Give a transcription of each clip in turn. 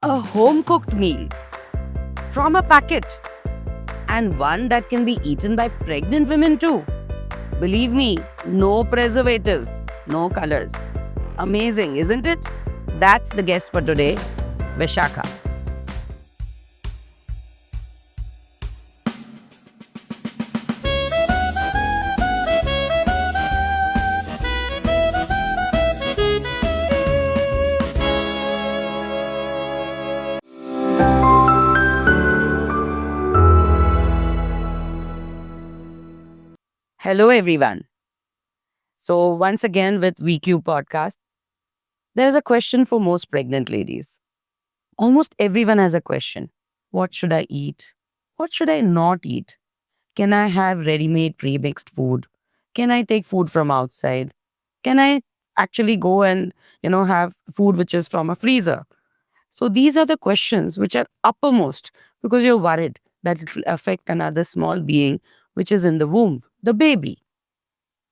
A home-cooked meal from a packet, and one that can be eaten by pregnant women too. Believe me, no preservatives, no colors. Amazing, isn't it? That's the guest for today, Vishakha. Hello, everyone. So, once again with Vcube podcast, there's a question for most pregnant ladies. Almost everyone has a question. What should I eat? What should I not eat? Can I have ready-made pre-mixed food? Can I take food from outside? Can I actually go and, have food which is from a freezer? So these are the questions which are uppermost because you're worried that it will affect another small being which is in the womb, the baby.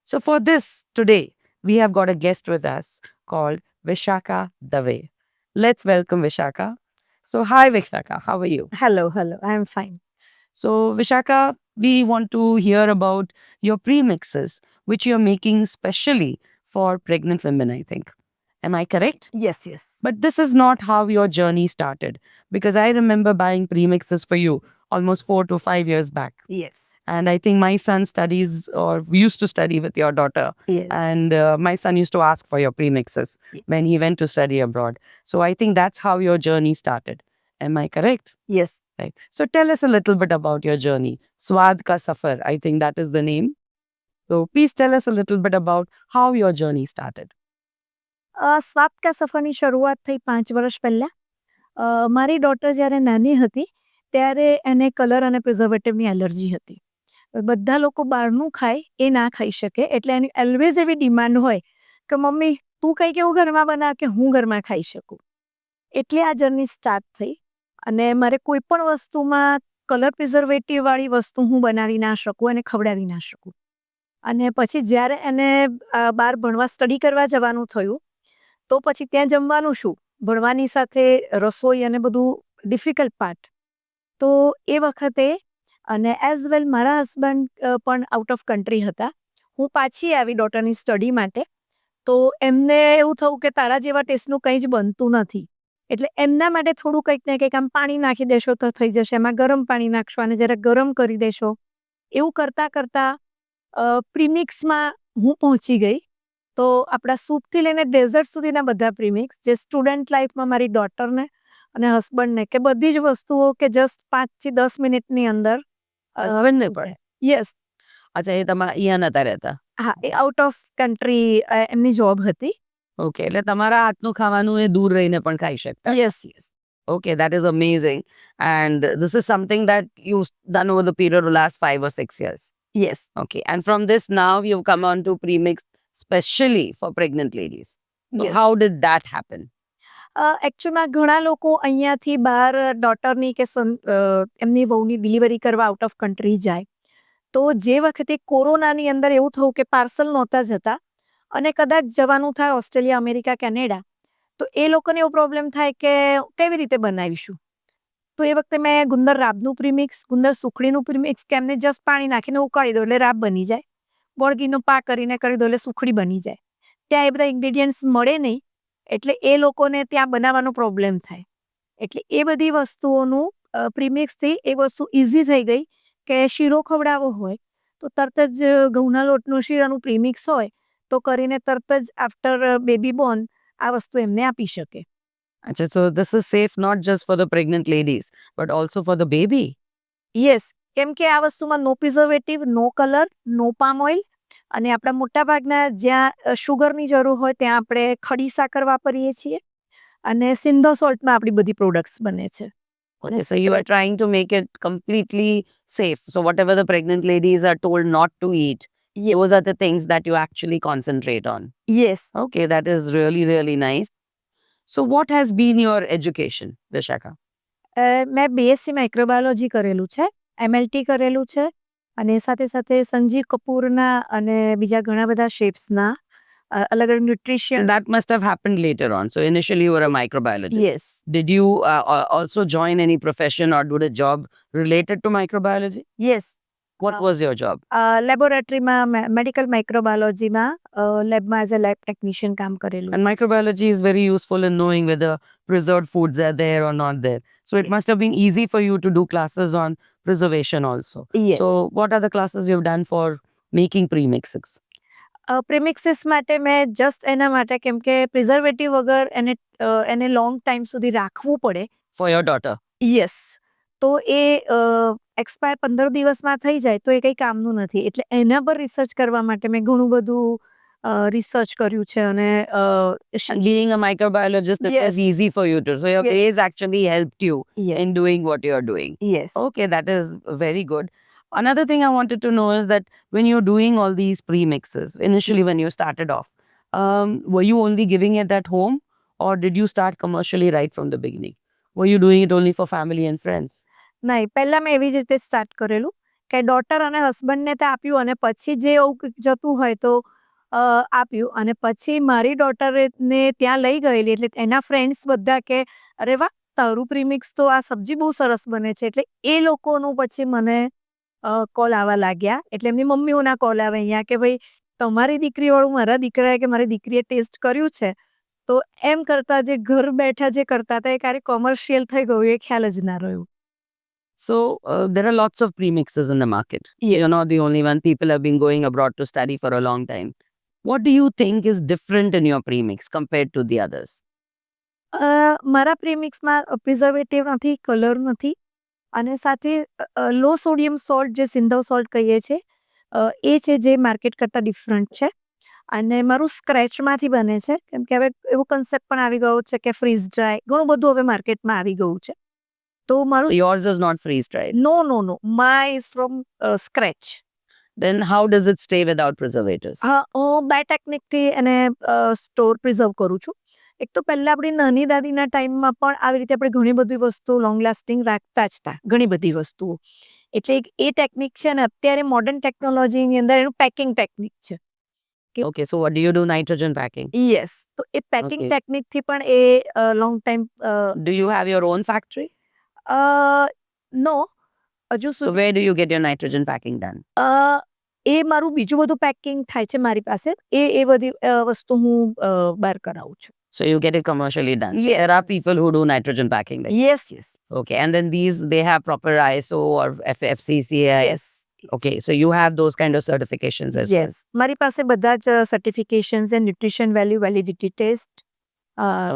So for this today, we have got a guest with us called Vishakha Dave. Let's welcome Vishakha. So hi Vishakha, how are you? Hello. I am fine. So Vishakha, we want to hear about your premixes, which you're making specially for pregnant women, I think. Am I correct? Yes. But this is not how your journey started, because I remember buying premixes for you almost 4 to 5 years back. Yes. And I think my son studies or used to study with your daughter. Yes. And my son used to ask for your premixes when he went to study abroad. So I think that's how your journey started. Am I correct? Yes. Right. So tell us a little bit about your journey. Swaad ka Safar, I think that is the name. So please tell us a little bit about how your journey started. સ્વાદ કા સફરની શરૂઆત થઈ 5 વર્ષ પહેલા. મારી daughter જ્યારે નાની હતી ત્યારે એને કલર અને પ્રિઝર્વેટિવની એલર્જી હતી. બધા લોકો બહારનું ખાય એ ના ખાઈ શકે એટલે એની ઓલવેઝ એવી ડિમાન્ડ હોય કે મમ્મી તું કંઈક એવું ઘરમાં બનાવ કે હું ઘરમાં ખાઈ શકું. એટલે આ જર્ની સ્ટાર્ટ થઈ અને મારે કોઈ પણ વસ્તુમાં કલર પ્રિઝર્વેટિવવાળી વસ્તુ હું બનાવી ના શકું અને ખવડાવી ના શકું. અને પછી જ્યારે એને બહાર ભણવા સ્ટડી કરવા જવાનું થયું તો પછી ત્યાં જમવાનું શું, ભણવાની સાથે રસોઈ અને બધું ડિફિકલ્ટ પાર્ટ. તો એ વખતે અને એઝ વેલ મારા હસબન્ડ પણ આઉટ ઓફ કન્ટ્રી હતા. હું પાછી આવી ડોટરની સ્ટડી માટે. તો એમને એવું થયું કે તારા જેવા ટેસ્ટનું કંઈ જ બનતું નથી. એટલે એમના માટે થોડું કંઈક ને કંઈક આમ પાણી નાખી દેશો તો થઈ જશે, એમાં ગરમ પાણી નાખશો અને જરા ગરમ કરી દેશો. એવું કરતાં કરતાં પ્રીમિક્સમાં હું પહોંચી ગઈ. તો આપણા સૂપથી લઈને ડેઝર્ટ સુધીના બધા પ્રીમિક્સ જે સ્ટુડન્ટ લાઈફમાં મારી ડોટરને અને હસબન્ડને કે બધી જ વસ્તુઓ કે જસ્ટ 5 થી 10 મિનિટની અંદર હસબન્ડને પણ? યસ. અચ્છા, એ તમારા અહીંયા નતા રહેતા? હા, એ આઉટ ઓફ કન્ટ્રી એમની જોબ હતી. ઓકે, એટલે તમારા હાથનું ખાવાનું એ દૂર રહીને પણ ખાઈ શકતા? Yes. Okay, that is amazing. And this is something that you've done over the period of the last 5 or 6 years. Yes. Okay, and from this now you've come on to premix specially for pregnant ladies. So Yes. how did that happen? એકચ્યુઅલમાં ઘણા લોકો અહીંયાથી બહાર ડોટરની કે એમની વહુની delivery કરવા out of country જાય. તો જે વખતે કોરોનાની અંદર એવું થયું કે પાર્સલ નહોતા જતા અને કદાચ જવાનું થાય ઓસ્ટ્રેલિયા, અમેરિકા, કેનેડા, તો એ લોકોને એવો પ્રોબ્લેમ થાય કે કેવી રીતે બનાવીશું. તો એ વખતે મેં ગુંદર રાબનું પ્રીમિક્સ, ગુંદર સુખડીનું પ્રીમિક્સ કે એમને જસ્ટ પાણી નાખીને ઉકાળી દો એટલે રાબ બની જાય. ગોળ ઘીનો પાક કરીને કરી દો એટલે સુખડી બની જાય. ત્યાં એ બધા ઇન્ગ્રેડિયન્ટ્સ મળે નહીં એટલે એ લોકોને ત્યાં બનાવવાનો પ્રોબ્લેમ થાય. એટલે એ બધી વસ્તુઓનું પ્રીમિક્સથી એ વસ્તુ ઇઝી થઈ ગઈ કે શીરો ખવડાવવો હોય તો તરત જ ઘઉંના લોટનું શીરાનું પ્રીમિક્સ હોય તો કરીને તરત જ આફ્ટર બેબી બોર્ન આ વસ્તુ એમને આપી શકે. Achha, so this is safe not just for the pregnant ladies, but also for the baby. Yes, કેમ કે આ વસ્તુમાં નો પ્રિઝર્વેટિવ, નો કલર, નો પામ ઓઇલ અને આપણા મોટાભાગના જ્યાં શુગરની જરૂર હોય ત્યાં આપણે ખડી સાકર વાપરીએ છીએ અને સિંધો સોલ્ટમાં આપણી બધી પ્રોડક્ટ્સ બને છે. Okay, so you are trying to make it completely safe. So whatever the pregnant ladies are told not to eat, those are the things that you actually concentrate on. Yes. Okay, that is really, really nice. So what has been your education, Vishakha? મેં BSc microbiology કરેલું છે, MLT કરેલું છે અને સાથે સાથે સંજીવ કપૂરના અને બીજા ઘણા બધા શેફ્સના अलग अलग nutrition. And that must have happened later on. So initially you were a microbiologist. Yes. Did you also join any profession or do a job related to microbiology? Yes. What was your job? લેબોરેટરીમાં medical માઇક્રોબાયોલોજીમાં લેબમાં as a lab technician કામ કરેલું. And microbiology is very useful in knowing whether preserved foods are there or not there. So it must have been easy for you to do classes on preservation also. Yes. So what are the classes you've done for making premixes? પ્રીમિક્સિસ માટે મેં just એના માટે કેમ કે preservative વગર એને long time સુધી રાખવું પડે. For your daughter? યસ. તો એ એક્સપાયર 15 દિવસમાં થઈ જાય તો એ કંઈ કામનું નથી. એટલે એના પર રિસર્ચ કરવા માટે મેં ઘણું બધું રિસર્ચ કર્યું છે. અને And being a microbiologist, it was easy for you to. So your base actually helped you in doing what you're doing. Yes. Okay, that is very good. Another thing I wanted to know is that when you're doing all these premixes, initially when you started off, were you only giving it at home or did you start commercially right from the beginning? Were you doing it only for family and friends? નહીં, પહેલાં મેં એવી જ રીતે start કરેલું કે daughter અને હસબન્ડને તે આપ્યું અને પછી જે એવું કંઈક જતું હોય તો આપ્યું. અને પછી મારી ડોટરને ત્યાં લઈ ગયેલી એટલે એના ફ્રેન્ડ્સ બધા કે અરે વાહ, તારું પ્રીમિક્સ તો આ સબ્જી બહુ સરસ બને છે. એટલે એ લોકોનું પછી મને કોલ આવવા લાગ્યા. એટલે એમની મમ્મીઓના કોલ આવે અહીંયા કે ભાઈ તમારી દીકરીવાળું મારા દીકરાએ કે મારી દીકરીએ ટેસ્ટ કર્યું છે. તો એમ કરતાં જે ઘર બેઠા જે કરતા હતા એ ક્યારે કોમર્શિયલ થઈ ગયું એ ખ્યાલ જ ના રહ્યો. So there are lots of premixes in the market. You're not the only one. People have been going abroad to study for a long time. What do you think is different in your premix compared to the others? મારા પ્રીમિક્સમાં preservative નથી, colour નથી અને સાથે લો sodium salt જે સિંધવ salt કહીએ છીએ એ છે જે માર્કેટ કરતાં ડિફરન્ટ છે. અને મારું સ્ક્રેચમાંથી બને છે કેમ કે હવે એવો કન્સેપ્ટ પણ આવી ગયો છે કે ફ્રીઝ ડ્રાય ઘણું બધું હવે માર્કેટમાં આવી ગયું છે. તો મારું Yours is not freeze dried. No no no my is from scratch. Then how does it stay without preservatives? હા, હું બે ટેકનિકથી એને સ્ટોર પ્રિઝર્વ કરું છું. એક તો પહેલાં આપણી નાની દાદીના ટાઈમમાં પણ આવી રીતે આપણે ઘણી બધી વસ્તુઓ લોંગ લાસ્ટિંગ રાખતા જ હતા, ઘણી બધી વસ્તુઓ. એટલે એ ટેકનિક છે અને અત્યારે મોડર્ન ટેકનોલોજીની અંદર એનું પેકિંગ ટેકનિક છે. Okay, so what do you do? Nitrogen packing. Yes. તો એ પેકિંગ ટેકનિકથી પણ એ long time. Do you have your own factory? No, હજુ So where do you get your nitrogen packing done? એ મારું બીજું બધું પેકિંગ થાય છે મારી પાસે. એ બધી વસ્તુ હું બહાર કરાવું છું. So you get it commercially done. So there are people who do nitrogen packing. Like yes yes. okay, and then these they have proper ISO or FCCI. Yes. Okay, so you have those kind of certifications as well. Yes. મારી પાસે બધા જ certifications and nutrition value validity test,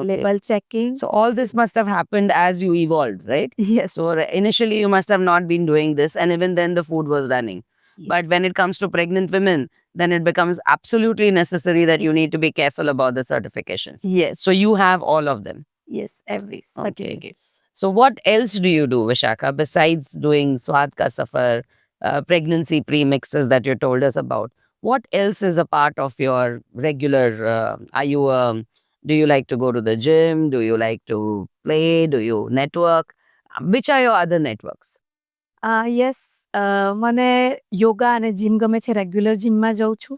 label checking. So all this must have happened as you evolved, right? Yes. So initially you must have not been doing this, and even then the food was running. Yes. But when it comes to pregnant women, then it becomes absolutely necessary that you need to be careful about the certifications. Yes. So you have all of them. Yes. Every certificates. So what else do you do, Vishakha, besides doing Swaad ka Safar, pregnancy premixes that you told us about? What else is a part of your regular, do you like to go to the gym? Do you like to play? Do you network? Which are your other networks? Yes. મને યોગા અને gym ગમે છે. Regular જીમમાં જાઉં છું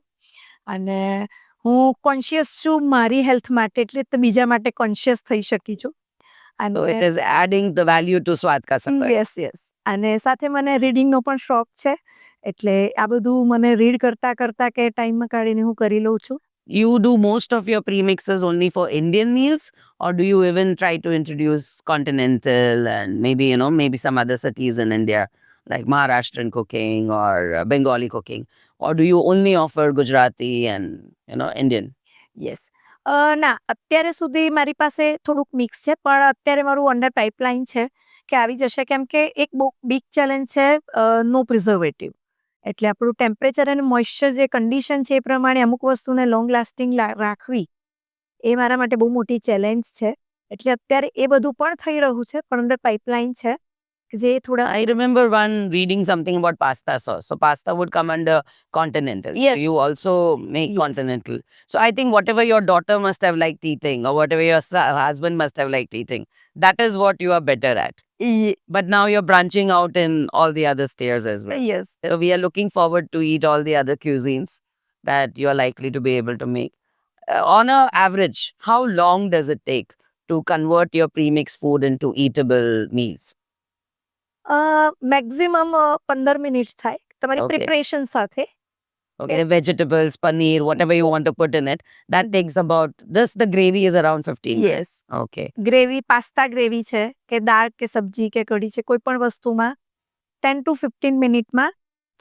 અને હું conscious છું મારી હેલ્થ માટે એટલે તો બીજા માટે કોન્શિયસ થઈ શકી છું. So it is adding the value to Swaad ka Safar. Yes yes. અને સાથે મને રીડિંગનો પણ શોખ છે એટલે આ બધું મને રીડ કરતાં કરતાં કે ટાઈમમાં કાઢીને હું કરી લઉં છું. You do most of your premixes only for Indian meals, or do you even try to introduce continental and maybe some other cities in India, like Maharashtrian cooking or Bengali cooking? Or do you only offer Gujarati and, Indian? Yes. ના, અત્યારે સુધી મારી પાસે થોડુંક mix છે પણ અત્યારે મારું અંડર પાઇપલાઇન છે કે આવી જશે કેમ કે એક બહુ બિગ ચેલેન્જ છે નો પ્રિઝર્વેટિવ. એટલે આપણું ટેમ્પરેચર અને મોઇશ્ચર જે કન્ડિશન છે એ પ્રમાણે અમુક વસ્તુને લોંગ લાસ્ટિંગ રાખવી એ મારા માટે બહુ મોટી ચેલેન્જ છે. એટલે અત્યારે એ બધું પણ થઈ રહ્યું છે પણ અંડર પાઇપલાઇન છે જે થોડા. I remember one reading something about pasta sauce. So pasta would come under continental. Yes. So you also make Yes. continental. So I think whatever your daughter must have liked eating or whatever your husband must have liked eating, that is what you are better at. But now you're branching out in all the other spheres as well. Yes. So we are looking forward to eat all the other cuisines that you are likely to be able to make. On a average, how long does it take to convert your premix food into eatable meals? Maximum 15 minute થાય તમારી Okay. Preparation સાથે. Okay, the vegetables, paneer, whatever you want to put in it, that takes about this. The gravy is around 15 minutes. Yes. Okay. Gravy pasta gravy છે કે દાળ કે સબ્જી કે કઢી છે કોઈ પણ વસ્તુમાં 10 to 15 મિનિટમાં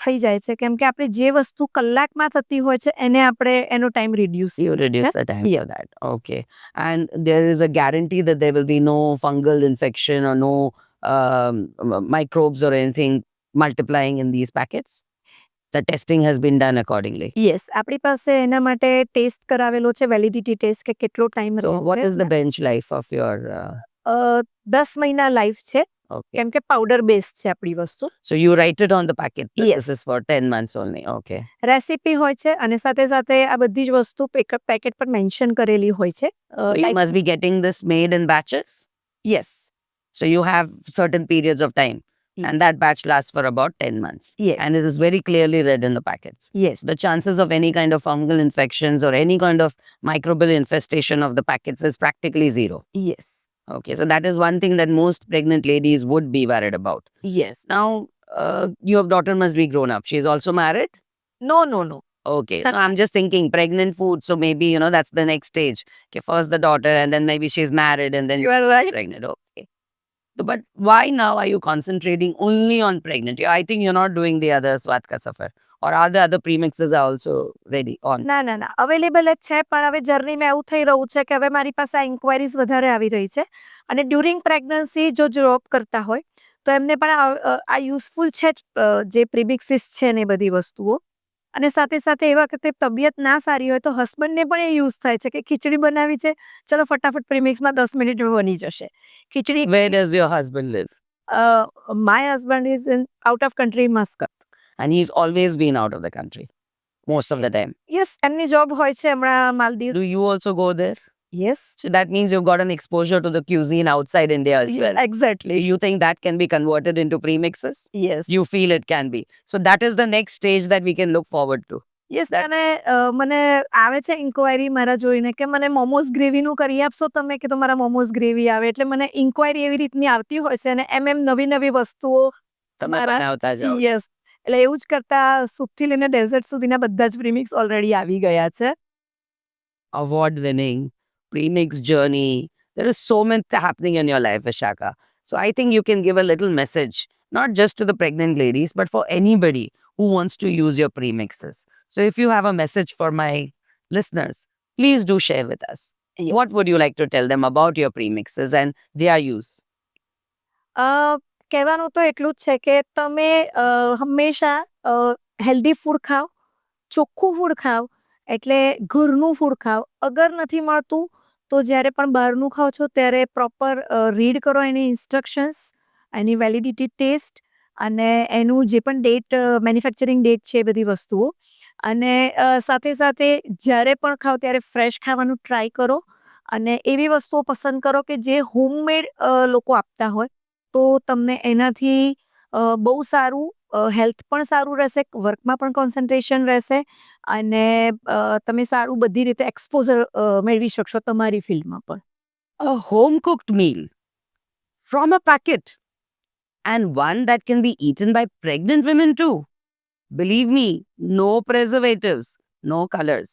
થઈ જાય છે કેમ કે આપણે જે વસ્તુ કલાકમાં થતી હોય છે એને આપણે એનો time reduce You reduce the time for that. Okay. And there is a guarantee that there will be no fungal infection or no microbes or anything multiplying in these packets? The testing has been done accordingly. Yes આપણી પાસે એના માટે test કરાવેલો છે validity test કે કેટલો time So, what is the bench life of your? 10 મહિના life છે Okay. કેમ કે પાવડર બેઝ છે આપણી વસ્તુ. So, you write it on the packet. That Yes. This is for 10 months only. Okay. Recipe હોય છે અને સાથે સાથે આ બધી જ વસ્તુ પેકેટ પર મેન્શન કરેલી હોય છે. So you must be getting this made in batches. Yes. So you have certain periods of time, and that batch lasts for about 10 months. Yes. And it is very clearly read in the packets. Yes. The chances of any kind of fungal infections or any kind of microbial infestation of the packets is practically zero. Yes. Okay, so that is one thing that most pregnant ladies would be worried about. Yes. Now, your daughter must be grown up. She's also married? No no no. Okay, so I'm just thinking pregnant food. So maybe, that's the next stage. Okay, first the daughter, and then maybe she's married, and then You are right. pregnant. Okay. So, but why now are you concentrating only on pregnant? I think you're not doing the other Swaad ka Safar. Or are the other premixes are also ready on? ના ના ના available જ છે પણ હવે જર્નીમાં એવું થઈ રહ્યું છે કે હવે મારી પાસે આ ઇન્ક્વાયરીઝ વધારે આવી રહી છે અને ડ્યુરિંગ પ્રેગ્નન્સી જો જોબ કરતા હોય તો એમને પણ આ યુઝફુલ છે જ જે પ્રીમિક્સિસ છે ને એ બધી વસ્તુઓ અને સાથે સાથે એવા વખતે તબિયત ના સારી હોય તો હસબન્ડને પણ એ યુઝ થાય છે કે ખીચડી બનાવી છે ચલો ફટાફટ પ્રીમિક્સમાં 10 મિનિટમાં બની જશે ખીચડી. Where does your husband live? My husband is in out of country Muscat. And he's always been out of the country most of the time. Yes એમની જોબ હોય છે હમણાં Maldives. Do you also go there? Yes. So that means you've got an exposure to the cuisine outside India as well. Exactly. You think that can be converted into premixes? Yes. You feel it can be. So that is the next stage that we can look forward to. Yes અને મને આવે છે inquiry મારા જોઈને કે મને મોમોઝ ગ્રેવીનું કરી આપશો તમે કે તમારા મોમોઝ ગ્રેવી આવે એટલે મને ઇન્ક્વાયરી એવી રીતની આવતી હોય છે અને એમ નવી નવી વસ્તુઓ તમે બનાવતા જાઓ. યસ એટલે એવું જ કરતા સૂપથી લઈને ડેઝર્ટ સુધીના બધા જ પ્રીમિક્સ ઓલરેડી આવી ગયા છે. Award winning premix journey. There is so much happening in your life, Vishakha. So I think you can give a little message, not just to the pregnant ladies, but for anybody who wants to use your premixes. So if you have a message for my listeners, please do share with us. Yeah. What would you like to tell them about your premixes and their use? કહેવાનું તો એટલું જ છે કે તમે હંમેશા healthy food ખાઓ ચોખ્ખું ફૂડ ખાઓ એટલે ઘરનું ફૂડ ખાઓ અગર નથી મળતું તો જ્યારે પણ બહારનું ખાઓ છો ત્યારે પ્રોપર રીડ કરો એની ઇન્સ્ટ્રક્શન્સ એની વેલિડિટી ટેસ્ટ અને એનું જે પણ ડેટ મેન્યુફેક્ચરિંગ ડેટ છે એ બધી વસ્તુઓ અને સાથે સાથે જ્યારે પણ ખાઓ ત્યારે ફ્રેશ ખાવાનું ટ્રાય કરો અને એવી વસ્તુઓ પસંદ કરો કે જે હોમમેડ લોકો આપતા હોય તો તમને એનાથી બહુ સારું હેલ્થ પણ સારું રહેશે વર્કમાં પણ કોન્સન્ટ્રેશન રહેશે અને તમે સારું બધી રીતે એક્સપોઝર મેળવી શકશો તમારી ફિલ્ડમાં પણ. A home cooked meal from a packet, and one that can be eaten by pregnant women too. Believe me, no preservatives, no colors.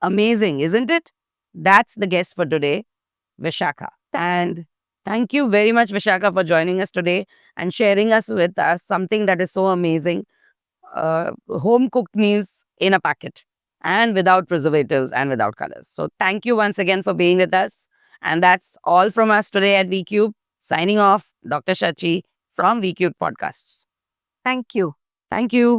Amazing, isn't it? That's the guest for today, Vishakha. And thank you very much, Vishakha, for joining us today and sharing us with us something that is so amazing. Home cooked meals in a packet and without preservatives and without colors. So thank you once again for being with us. And that's all from us today at Vcube. Signing off, Dr. Shachi from Vcube Podcasts. Thank you. Thank you.